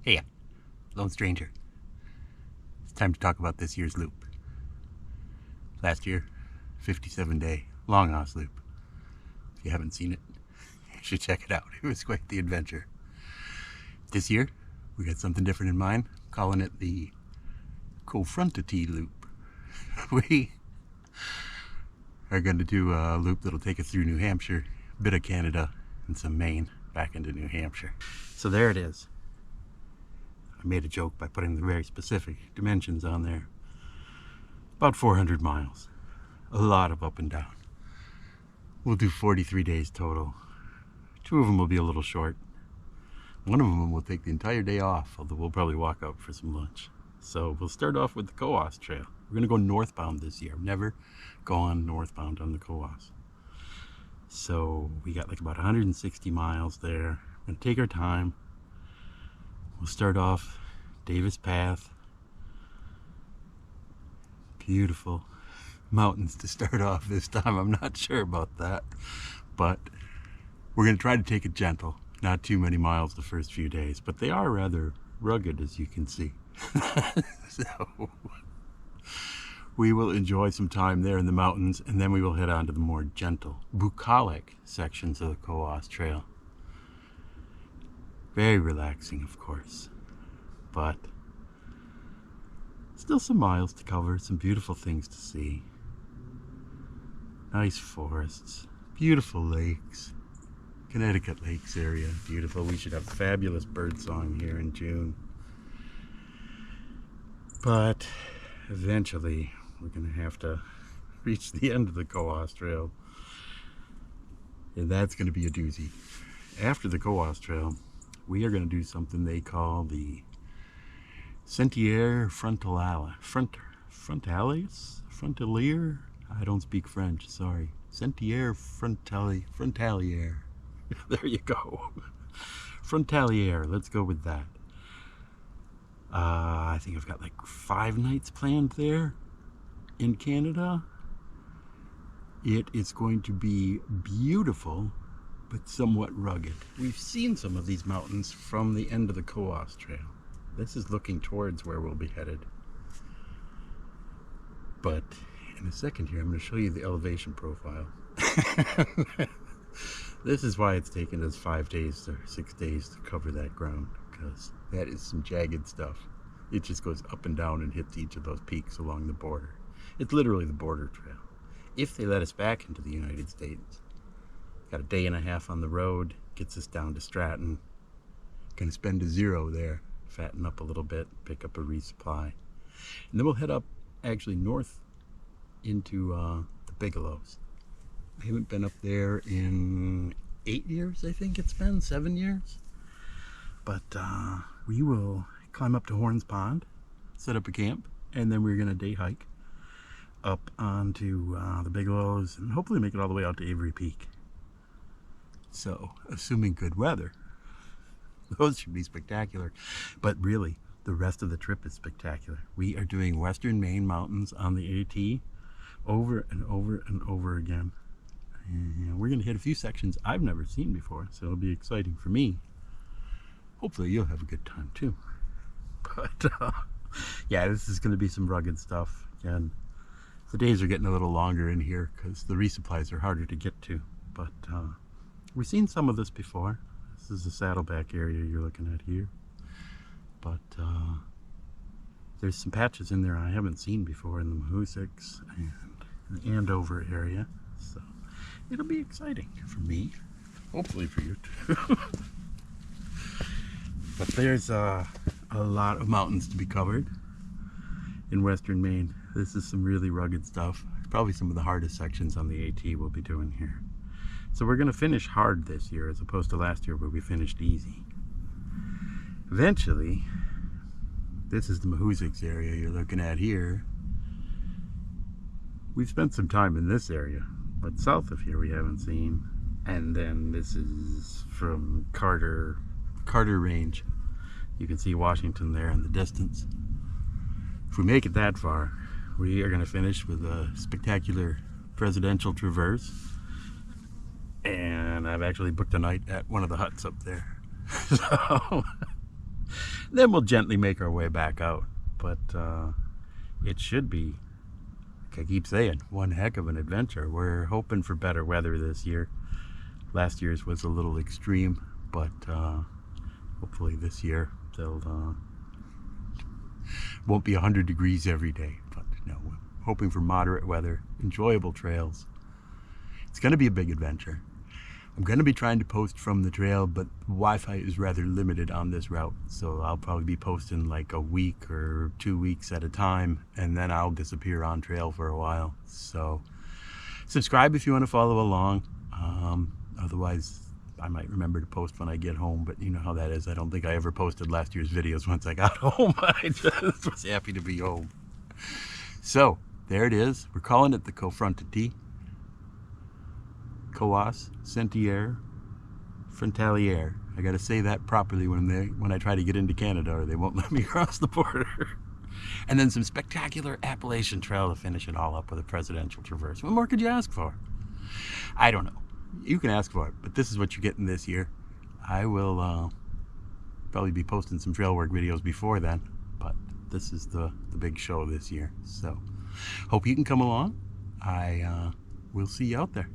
Hey, lone stranger. It's time to talk about this year's loop. Last year, 57-day Longhouse loop. If you haven't seen it, you should check it out. It was quite the adventure. This year, we got something different in mind, calling it the CohFrontAT loop. We are going to do a loop that'll take us through New Hampshire, a bit of Canada, and some Maine, back into New Hampshire. So there it is. I made a joke by putting the very specific dimensions on there. About 400 miles. A lot of up and down. We'll do 43 days total. 2 of them will be a little short. One of them will take the entire day off, although we'll probably walk out for some lunch. So we'll start off with the Cohos Trail. We're going to go northbound this year. Never gone northbound on the Cohos. So we got like about 160 miles there. We're going to take our time. We'll start off Davis Path. Beautiful mountains to start off this time. I'm not sure about that, but we're going to try to take it gentle. Not too many miles the first few days, but they are rather rugged, as you can see. So we will enjoy some time there in the mountains, and then we will head on to the more gentle, bucolic sections of the Cohos Trail. Very relaxing, of course, but still some miles to cover, some beautiful things to see. Nice forests, beautiful lakes. Connecticut Lakes area, beautiful. We should have fabulous birdsong here in June. But eventually we're going to have to reach the end of the Cohos Trail, and that's going to be a doozy. After the Cohos Trail, we are going to do something they call the Sentier Frontaliers. Frontalier? I don't speak French, sorry. Sentier Frontalier. There you go. Frontalier, let's go with that. I think I've got like 5 nights planned there in Canada. It is going to be beautiful, but somewhat rugged. We've seen some of these mountains from the end of the Cohos Trail. This is looking towards where we'll be headed. But in a second here, I'm going to show you the elevation profile. This is why it's taken us 5 days or 6 days to cover that ground, because that is some jagged stuff. It just goes up and down and hits each of those peaks along the border. It's literally the border trail. If they let us back into the United States, got a day and a half on the road, gets us down to Stratton. Gonna spend a 0 there, fatten up a little bit, pick up a resupply. And then we'll head up actually north into the Bigelows. I haven't been up there in 8 years, I think it's been, 7 years. But we will climb up to Horns Pond, set up a camp, and then we're gonna day hike up onto the Bigelows and hopefully make it all the way out to Avery Peak. So, assuming good weather, those should be spectacular. But really, the rest of the trip is spectacular. We are doing Western Maine mountains on the AT over and over and over again. And we're going to hit a few sections I've never seen before, so it'll be exciting for me. Hopefully you'll have a good time too. But yeah, this is going to be some rugged stuff. And the days are getting a little longer in here because the resupplies are harder to get to. But we've seen some of this before. This is the Saddleback area you're looking at here. But there's some patches in there I haven't seen before in the Mahoosics and the Andover area. So it'll be exciting for me. Hopefully for you too. But there's a lot of mountains to be covered in Western Maine. This is some really rugged stuff. Probably some of the hardest sections on the AT we'll be doing here. So we're going to finish hard this year as opposed to last year where we finished easy. Eventually, this is the Mahoosics area you're looking at here. We've spent some time in this area, but south of here we haven't seen. And then this is from Carter Range. You can see Washington there in the distance. If we make it that far, we are going to finish with a spectacular presidential traverse. And I've actually booked a night at one of the huts up there. So Then we'll gently make our way back out. But it should be, like I keep saying, one heck of an adventure. We're hoping for better weather this year. Last year's was a little extreme, but hopefully this year they'll won't be 100 degrees every day. But no, we're hoping for moderate weather, enjoyable trails. It's going to be a big adventure. I'm going to be trying to post from the trail, but Wi-Fi is rather limited on this route, so I'll probably be posting like a week or 2 weeks at a time, and then I'll disappear on trail for a while. So subscribe if you want to follow along. Otherwise, I might remember to post when I get home, but you know how that is. I don't think I ever posted last year's videos once I got home. I just was happy to be home. So there it is. We're calling it the CohFrontAT. Cohos Sentier Frontaliers. I got to say that properly when I try to get into Canada, or they won't let me cross the border. And then some spectacular Appalachian Trail to finish it all up with a presidential traverse. What more could you ask for? I don't know. You can ask for it, but this is what you're getting this year. I will probably be posting some trail work videos before then, but this is the big show this year. So hope you can come along. I will see you out there.